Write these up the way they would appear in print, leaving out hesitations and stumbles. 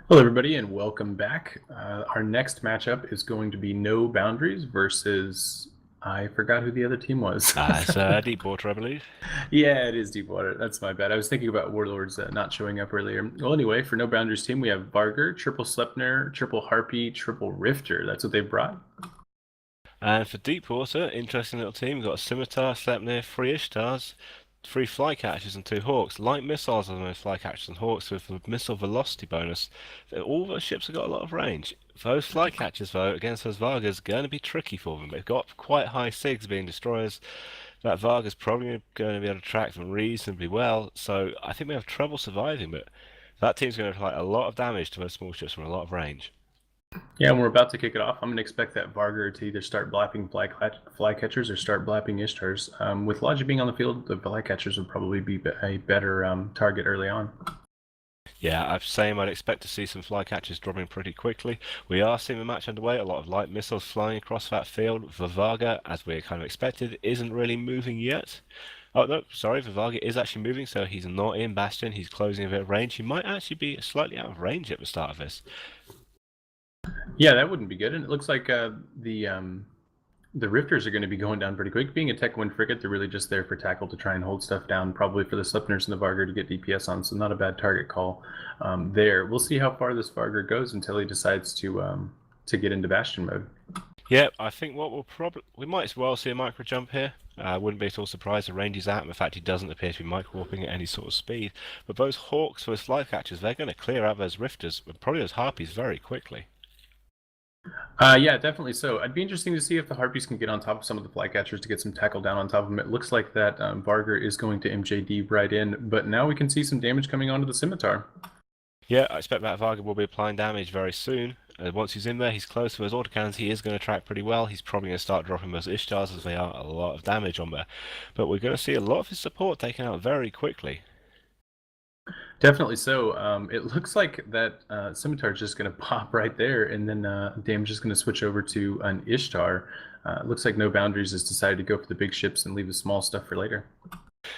Hello, everybody, and welcome back. Our next matchup is going to be No Boundaries versus I forgot who the other team was. It's Deepwater, I believe. Yeah, it is Deepwater. That's my bad. I was thinking about Warlords not showing up earlier. Well, anyway, for No Boundaries team, we have Varger, Triple Sleipnir, Triple Harpy, Triple Rifter. That's what they brought. And for Deepwater, interesting little team. We've got a Scimitar, Sleipnir, 3 Ishtars, 3 Flycatchers, and 2 Hawks. Light missiles are the most Flycatchers and Hawks with a missile velocity bonus. All those ships have got a lot of range. Those Flycatchers, though, against those Vargas, going to be tricky for them. They've got quite high SIGs being destroyers. That Varga's probably going to be able to track them reasonably well, so I think we have trouble surviving, but that team's going to apply a lot of damage to those small ships from a lot of range. Yeah, and we're about to kick it off. I'm going to expect that Varger to either start blapping flycatchers or start blapping Ishtars. With Logic being on the field, the flycatchers would probably be a better target early on. Yeah, I'm saying I'd expect to see some flycatchers dropping pretty quickly. We are seeing the match underway, a lot of light missiles flying across that field. Vivaga, as we kind of expected, isn't really moving yet. Oh no, sorry, Vivaga is actually moving, so he's not in Bastion, he's closing a bit of range. He might actually be slightly out of range at the start of this. Yeah, that wouldn't be good. And it looks like the Rifters are going to be going down pretty quick. Being a Tech 1 frigate, they're really just there for tackle to try and hold stuff down, probably for the Sleipnirs and the Varger to get DPS on, so not a bad target call there. We'll see how far this Varger goes until he decides to get into Bastion mode. Yeah, I think what we might as well see a micro jump here. Wouldn't be at all surprised the range is out, and the fact he doesn't appear to be micro warping at any sort of speed. But those Hawks, those flycatchers, they're going to clear out those Rifters, and probably those Harpies very quickly. Yeah, definitely so. It'd be interesting to see if the Harpies can get on top of some of the flycatchers to get some tackle down on top of them. It looks like that Varger is going to MJD right in, but now we can see some damage coming onto the Scimitar. Yeah, I expect that Varga will be applying damage very soon. Once he's in there, he's close to those autocannons. He is going to track pretty well. He's probably going to start dropping those Ishtars as they are a lot of damage on there. But we're going to see a lot of his support taken out very quickly. Definitely so. It looks like that Scimitar is just going to pop right there, and then Damage is going to switch over to an Ishtar. Looks like No Boundaries has decided to go for the big ships and leave the small stuff for later.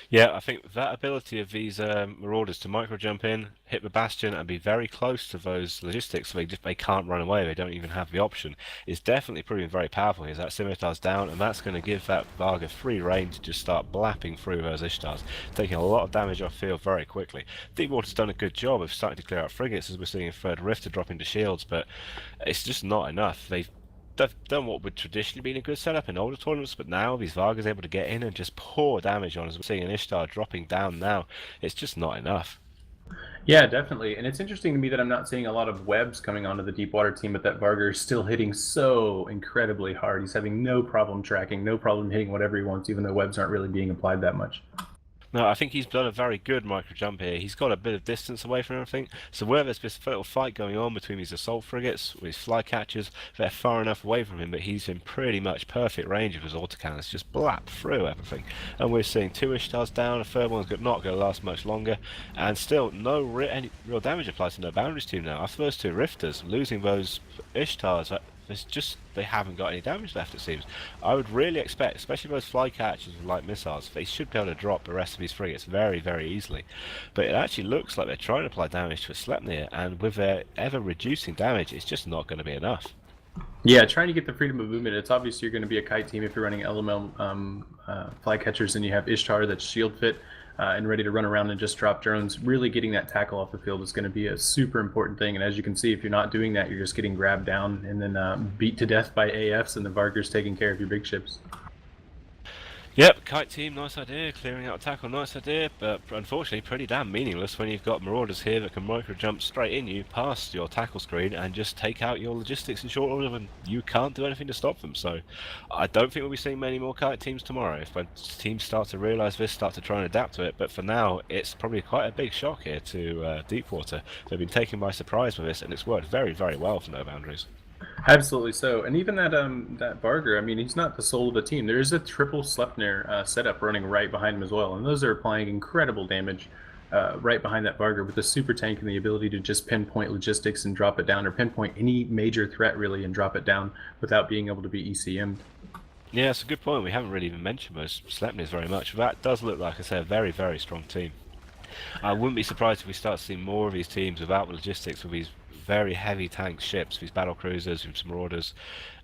Yeah, I think that ability of these Marauders to micro jump in, hit the Bastion, and be very close to those logistics, so they can't run away. They don't even have the option. Is definitely proving very powerful here. That Scimitar's down, and that's going to give that Varga free reign to just start blapping through those Ishtars, taking a lot of damage off field very quickly. Deepwater's done a good job of starting to clear out frigates, as we're seeing a third Rifter drop into shields, but it's just not enough. They've done what would traditionally been a good setup in older tournaments, but now these Vargas able to get in and just pour damage on us. We're seeing an Ishtar dropping down now. It's just not enough. Yeah, definitely. And it's interesting to me that I'm not seeing a lot of webs coming onto the Deepwater team, but that Varger is still hitting so incredibly hard. He's having no problem tracking, no problem hitting whatever he wants, even though webs aren't really being applied that much. No, I think he's done a very good micro jump here. He's got a bit of distance away from everything, so where there's this little fight going on between these assault frigates with his flycatchers, they're far enough away from him that he's in pretty much perfect range of his autocannons, just blap through everything. And we're seeing 2 Ishtars down, a third one's not going to last much longer, and still no any real damage applies to No Boundaries team now. After those 2 Rifters, losing those Ishtars, they haven't got any damage left, it seems. I would really expect, especially those flycatchers with light missiles, they should be able to drop the rest of these frigates very, very easily. But it actually looks like they're trying to apply damage to a Sleipnir, and with their ever reducing damage, it's just not going to be enough. Yeah, trying to get the freedom of movement. It's obvious you're going to be a kite team if you're running LML flycatchers and you have Ishtar that's shield fit and ready to run around and just drop drones. Really getting that tackle off the field is going to be a super important thing. And as you can see, if you're not doing that, you're just getting grabbed down and then beat to death by AFs, and the Vargers taking care of your big ships. Yep, kite team, nice idea. Clearing out a tackle, nice idea. But unfortunately, pretty damn meaningless when you've got Marauders here that can micro jump straight in you past your tackle screen and just take out your logistics in short order, and you can't do anything to stop them. So I don't think we'll be seeing many more kite teams tomorrow. If when teams start to realise this, start to try and adapt to it. But for now, it's probably quite a big shock here to Deepwater. They've been taken by surprise with this, and it's worked very, very well for No Boundaries. Absolutely so. And even that Varger, I mean, he's not the soul of the team. There is a triple Sleipnir setup running right behind him as well, and those are applying incredible damage right behind that Varger with the super tank and the ability to just pinpoint logistics and drop it down, or pinpoint any major threat really and drop it down without being able to be ECM'd. Yeah, it's a good point. We haven't really even mentioned those Sleipnirs very much. That does look like, I say, a very, very strong team. I wouldn't be surprised if we start seeing more of these teams without the logistics, with these very heavy tank ships, these battle cruisers, some marauders,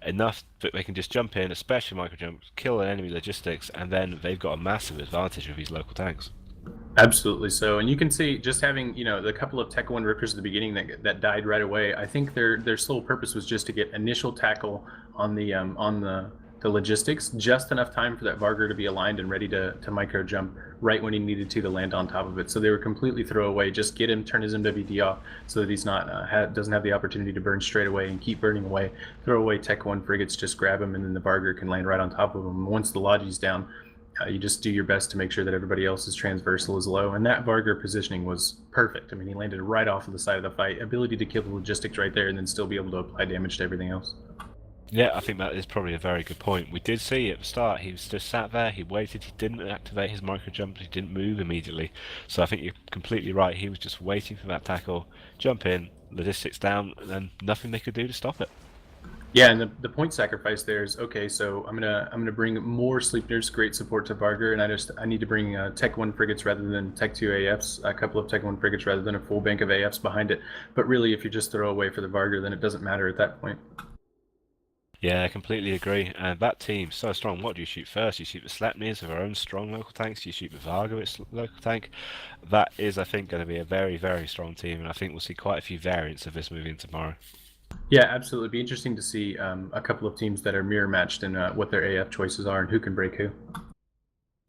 enough that they can just jump in, especially microjump, kill an enemy logistics, and then they've got a massive advantage with these local tanks. Absolutely so, and you can see just having the couple of Tech 1 Rippers at the beginning that died right away. I think their sole purpose was just to get initial tackle on the logistics, just enough time for that Vargur to be aligned and ready to micro jump right when he needed to land on top of it. So they were completely throwaway. Just get him, turn his MWD off so that he's not doesn't have the opportunity to burn straight away and keep burning away. Throw away Tech 1 frigates, just grab him, and then the Vargur can land right on top of him. Once the Logi's down, you just do your best to make sure that everybody else's transversal is low, and that Vargur positioning was perfect. I mean, he landed right off of the side of the fight, ability to kill the logistics right there, and then still be able to apply damage to everything else. Yeah, I think that is probably a very good point. We did see at the start, he was just sat there, he waited, he didn't activate his micro jump, he didn't move immediately. So I think you're completely right, he was just waiting for that tackle, jump in, logistics down, and then nothing they could do to stop it. Yeah, and the point sacrifice there is okay. So I'm gonna bring more Sleepners, great support to Vargur, and I need to bring Tech 1 frigates rather than Tech 2 AFs, a couple of Tech 1 frigates rather than a full bank of AFs behind it. But really, if you just throw away for the Vargur, then it doesn't matter at that point. Yeah, I completely agree. And that team, so strong. What do you shoot first? You shoot the Sleipnirs with their own strong local tanks. You shoot the Varga with its local tank. That is, I think, going to be a very, very strong team. And I think we'll see quite a few variants of this moving tomorrow. Yeah, absolutely. It'd be interesting to see a couple of teams that are mirror matched in what their AF choices are and who can break who.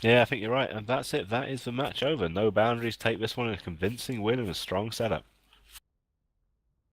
Yeah, I think you're right. And that's it. That is the match over. No boundaries. Take this one in a convincing win and a strong setup.